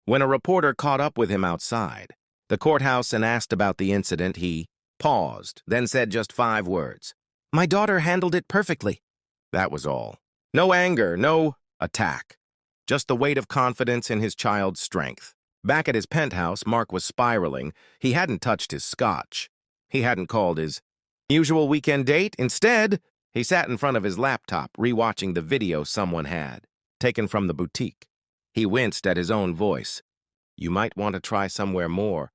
When a reporter caught up with him outside the courthouse and asked about the incident, he paused, then said just 5 words. "My daughter handled it perfectly." That was all. No anger, no attack. Just the weight of confidence in his child's strength. Back at his penthouse, Mark was spiraling. He hadn't touched his scotch. He hadn't called his usual weekend date. Instead, he sat in front of his laptop, rewatching the video someone had, taken from the boutique. He winced at his own voice. You might want to try somewhere more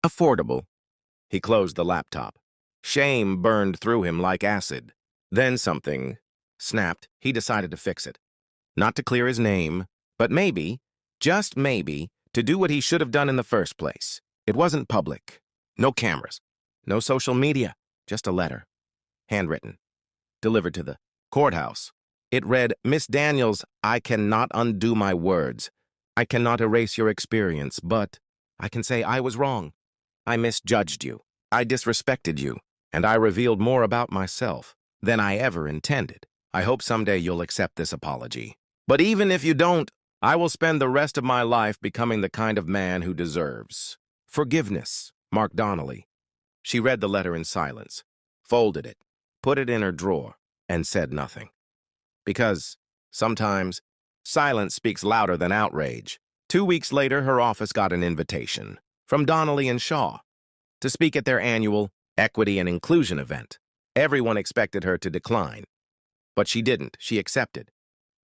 affordable. He closed the laptop. Shame burned through him like acid. Then something snapped. He decided to fix it. Not to clear his name, but maybe, just maybe, to do what he should have done in the first place. It wasn't public. No cameras. No social media. Just a letter. Handwritten. Delivered to the courthouse. It read, "Miss Daniels, I cannot undo my words. I cannot erase your experience, but I can say I was wrong. I misjudged you. I disrespected you, and I revealed more about myself than I ever intended. I hope someday you'll accept this apology. But even if you don't, I will spend the rest of my life becoming the kind of man who deserves forgiveness. Mark Donnelly." She read the letter in silence, folded it, put it in her drawer, and said nothing. Because sometimes silence speaks louder than outrage. 2 weeks later, her office got an invitation from Donnelly and Shaw to speak at their annual Equity and Inclusion event. Everyone expected her to decline, but she didn't. She accepted.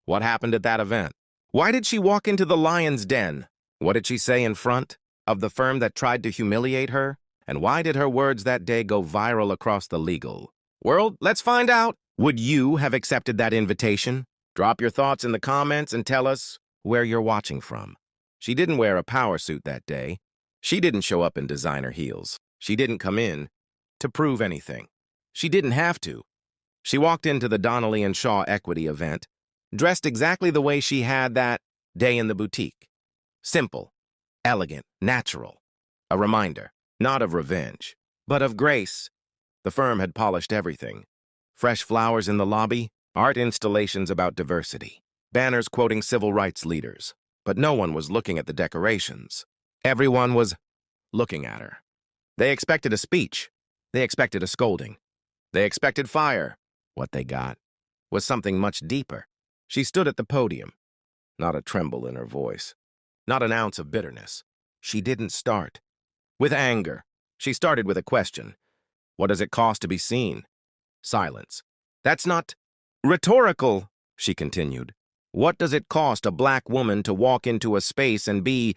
What happened at that event? Why did she walk into the lion's den? What did she say in front of the firm that tried to humiliate her? And why did her words that day go viral across the legal world? Let's find out. Would you have accepted that invitation? Drop your thoughts in the comments and tell us where you're watching from. She didn't wear a power suit that day. She didn't show up in designer heels. She didn't come in to prove anything. She didn't have to. She walked into the Donnelly and Shaw Equity event, dressed exactly the way she had that day in the boutique. Simple, elegant, natural. A reminder, not of revenge, but of grace. The firm had polished everything. Fresh flowers in the lobby, art installations about diversity, banners quoting civil rights leaders. But no one was looking at the decorations. Everyone was looking at her. They expected a speech. They expected a scolding. They expected fire. What they got was something much deeper. She stood at the podium, not a tremble in her voice, not an ounce of bitterness. She didn't start with anger. She started with a question. What does it cost to be seen? Silence. That's not rhetorical, she continued. What does it cost a black woman to walk into a space and be